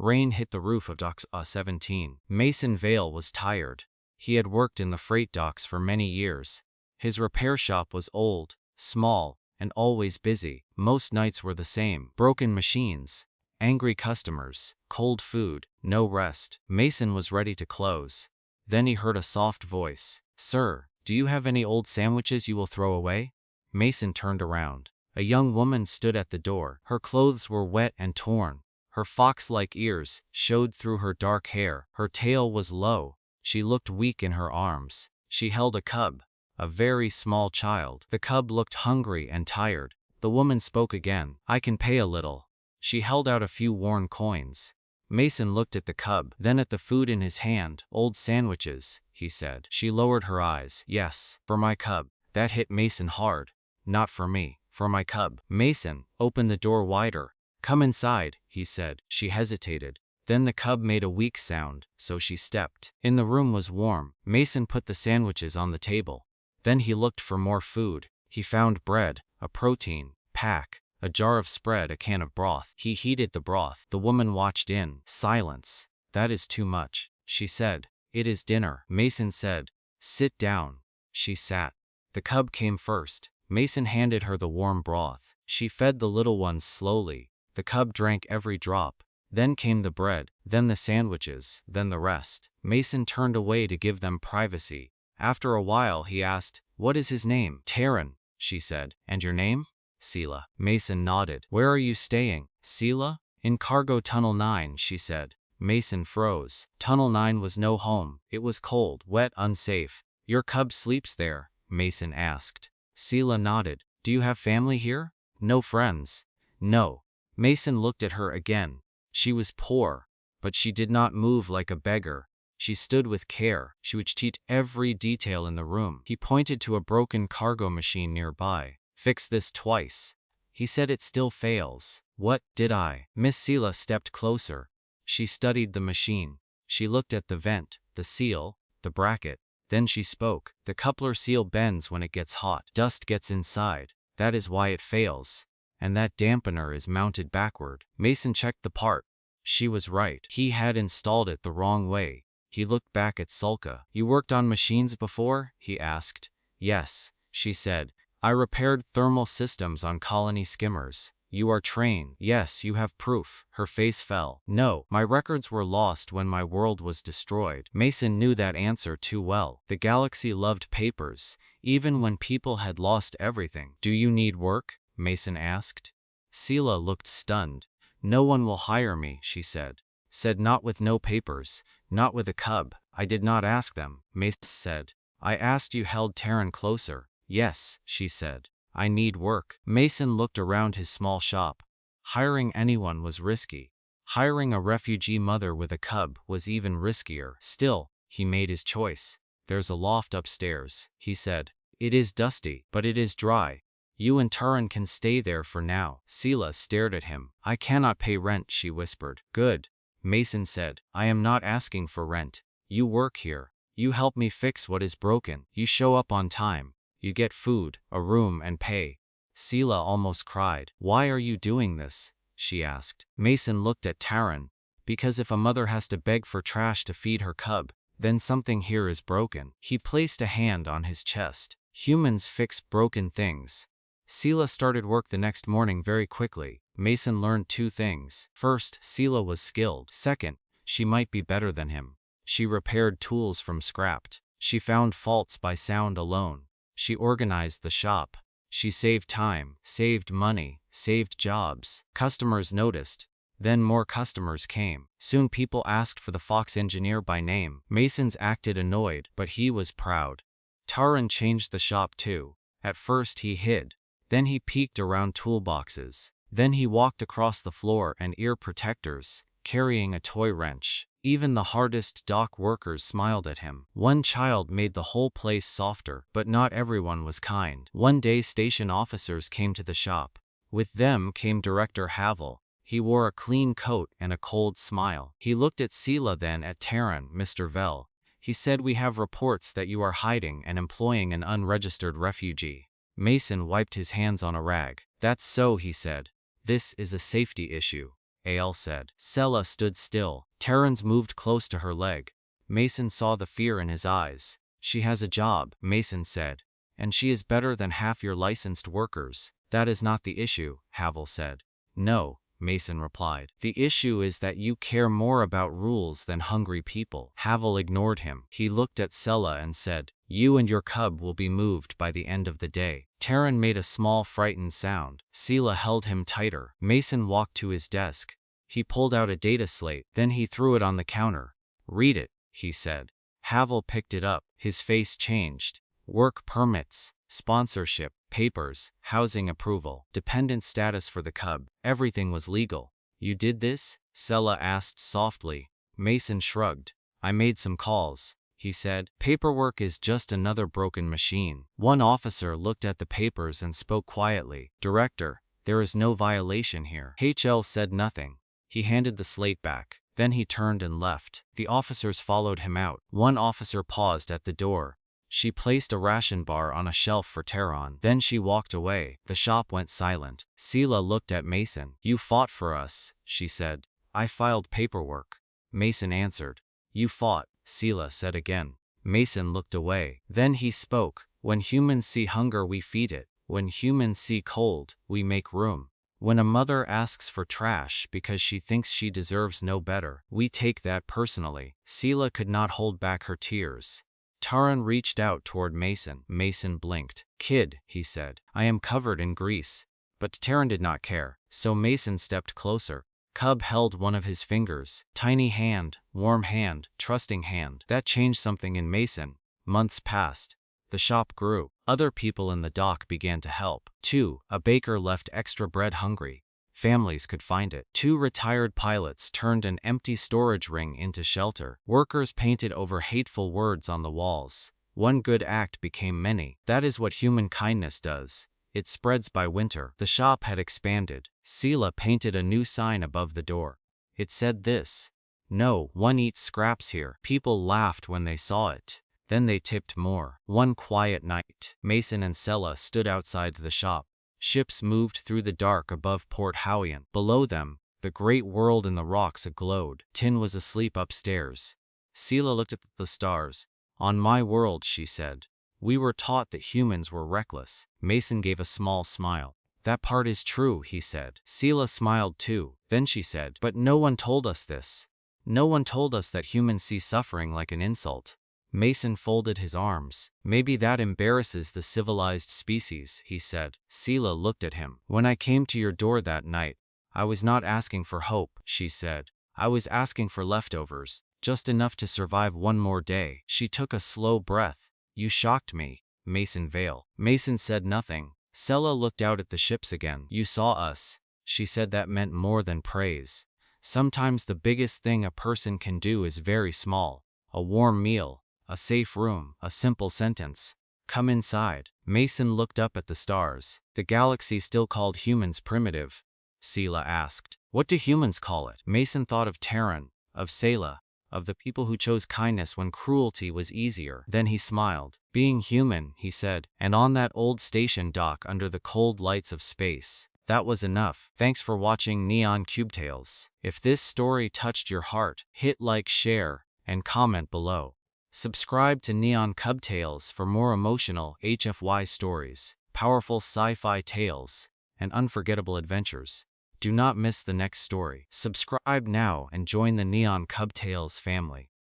Rain hit the roof of Dock 17. Mason Vale was tired. He had worked in the freight docks for many years. His repair shop was old, small, and always busy. Most nights were the same. Broken machines, angry customers, cold food, no rest. Mason was ready to close. Then he heard a soft voice. "Sir, do you have any old sandwiches you will throw away?" Mason turned around. A young woman stood at the door. Her clothes were wet and torn. Her fox-like ears showed through her dark hair. Her tail was low. She looked weak in her arms. She held a cub, a very small child. The cub looked hungry and tired. The woman spoke again. "I can pay a little." She held out a few worn coins. Mason looked at the cub, then at the food in his hand. "Old sandwiches," he said. She lowered her eyes. "Yes, for my cub." That hit Mason hard. "Not for me, for my cub." Mason opened the door wider. "Come inside," he said. She hesitated. Then the cub made a weak sound, so she stepped. In the room was warm. Mason put the sandwiches on the table. Then he looked for more food. He found bread, a protein pack, a jar of spread, a can of broth. He heated the broth. The woman watched in silence. "That is too much," she said. "It is dinner." Mason said, "Sit down." She sat. The cub came first. Mason handed her the warm broth. She fed the little ones slowly. The cub drank every drop. Then came the bread, then the sandwiches, then the rest. Mason turned away to give them privacy. After a while he asked, "What is his name?" "Taryn," she said. "And your name?" "Sela." Mason nodded. "Where are you staying?" "Sela?" "In Cargo Tunnel 9, she said. Mason froze. Tunnel 9 was no home. It was cold, wet, unsafe. "Your cub sleeps there?" Mason asked. Sela nodded. "Do you have family here?" "No friends." "No." Mason looked at her again. She was poor, but she did not move like a beggar. She stood with care. She would cheat every detail in the room. He pointed to a broken cargo machine nearby. "Fix this twice." He said, "It still fails." "What did I?" Miss Sela stepped closer. She studied the machine. She looked at the vent, the seal, the bracket. Then she spoke. "The coupler seal bends when it gets hot. Dust gets inside. That is why it fails. And that dampener is mounted backward." Mason checked the part. She was right. He had installed it the wrong way. He looked back at Sulka. "You worked on machines before?" he asked. "Yes," she said. "I repaired thermal systems on colony skimmers." "You are trained." "Yes, you have proof." Her face fell. "No, my records were lost when my world was destroyed." Mason knew that answer too well. The galaxy loved papers, even when people had lost everything. "Do you need work?" Mason asked. Sela looked stunned. "No one will hire me," she said. "Not with no papers, not with a cub." "I did not ask them," Mason said. "I asked you." Held Taryn closer. "Yes," she said. "I need work." Mason looked around his small shop. Hiring anyone was risky. Hiring a refugee mother with a cub was even riskier. Still, he made his choice. "There's a loft upstairs," he said. "It is dusty, but it is dry. You and Taryn can stay there for now." Sela stared at him. "I cannot pay rent," she whispered. "Good," Mason said. "I am not asking for rent. You work here. You help me fix what is broken. You show up on time. You get food, a room, and pay." Sela almost cried. "Why are you doing this?" she asked. Mason looked at Taryn. "Because if a mother has to beg for trash to feed her cub, then something here is broken." He placed a hand on his chest. "Humans fix broken things." Sela started work the next morning very quickly. Mason learned two things. First, Sela was skilled. Second, she might be better than him. She repaired tools from scrapped. She found faults by sound alone. She organized the shop. She saved time, saved money, saved jobs. Customers noticed. Then more customers came. Soon people asked for the Fox engineer by name. Mason's acted annoyed, but he was proud. Taryn changed the shop too. At first he hid. Then he peeked around toolboxes. Then he walked across the floor and ear protectors, carrying a toy wrench. Even the hardest dock workers smiled at him. One child made the whole place softer, but not everyone was kind. One day station officers came to the shop. With them came Director Havel. He wore a clean coat and a cold smile. He looked at Sela, then at Taryn. "Mr. Vell," he said, "we have reports that you are hiding and employing an unregistered refugee." Mason wiped his hands on a rag. "That's so," he said. "This is a safety issue." Al said. Sela stood still. Terrans moved close to her leg. Mason saw the fear in his eyes. She has a job, Mason said. And she is better than half your licensed workers. That is not the issue, Havel said. No, Mason replied. The issue is that you care more about rules than hungry people. Havel ignored him. He looked at Sela and said, you and your cub will be moved by the end of the day. Terran made a small frightened sound. Sela held him tighter. Mason walked to his desk. He pulled out a data slate, then he threw it on the counter. Read it, he said. Havel picked it up. His face changed. Work permits, sponsorship, papers, housing approval, dependent status for the cub. Everything was legal. You did this? Sela asked softly. Mason shrugged. I made some calls, he said. Paperwork is just another broken machine. One officer looked at the papers and spoke quietly. Director, there is no violation here. HL said nothing. He handed the slate back. Then he turned and left. The officers followed him out. One officer paused at the door. She placed a ration bar on a shelf for Terran. Then she walked away. The shop went silent. Sela looked at Mason. You fought for us, she said. I filed paperwork. Mason answered. You fought, Sela said again. Mason looked away. Then he spoke. When humans see hunger, we feed it. When humans see cold, we make room. When a mother asks for trash because she thinks she deserves no better, we take that personally. Sela could not hold back her tears. Taran reached out toward Mason. Mason blinked. Kid, he said, I am covered in grease. But Taran did not care, so Mason stepped closer. Cub held one of his fingers. Tiny hand, warm hand, trusting hand. That changed something in Mason. Months passed. The shop grew. Other people in the dock began to help. 2. A baker left extra bread hungry. Families could find it. 2 retired pilots turned an empty storage ring into shelter. Workers painted over hateful words on the walls. One good act became many. That is what human kindness does. It spreads by winter. The shop had expanded. Sela painted a new sign above the door. It said this. No one eats scraps here. People laughed when they saw it. Then they tipped more. One quiet night, Mason and Sela stood outside the shop. Ships moved through the dark above Port Howian. Below them, the great world in the rocks aglowed. Tin was asleep upstairs. Sela looked at the stars. On my world, she said. We were taught that humans were reckless. Mason gave a small smile. That part is true, he said. Sela smiled too. Then she said, but no one told us this. No one told us that humans see suffering like an insult. Mason folded his arms. Maybe that embarrasses the civilized species, he said. Sela looked at him. When I came to your door that night, I was not asking for hope, she said. I was asking for leftovers, just enough to survive one more day. She took a slow breath. You shocked me, Mason Vale. Mason said nothing. Sela looked out at the ships again. You saw us. She said that meant more than praise. Sometimes the biggest thing a person can do is very small. A warm meal. A safe room, a simple sentence. Come inside. Mason looked up at the stars. The galaxy still called humans primitive. Sela asked. What do humans call it? Mason thought of Terran, of Sela, of the people who chose kindness when cruelty was easier. Then he smiled. Being human, he said, and on that old station dock under the cold lights of space. That was enough. Thanks for watching Neon Cube Tales. If this story touched your heart, hit like, share, and comment below. Subscribe to Neon Cub Tales for more emotional HFY stories, powerful sci-fi tales, and unforgettable adventures. Do not miss the next story. Subscribe now and join the Neon Cub Tales family.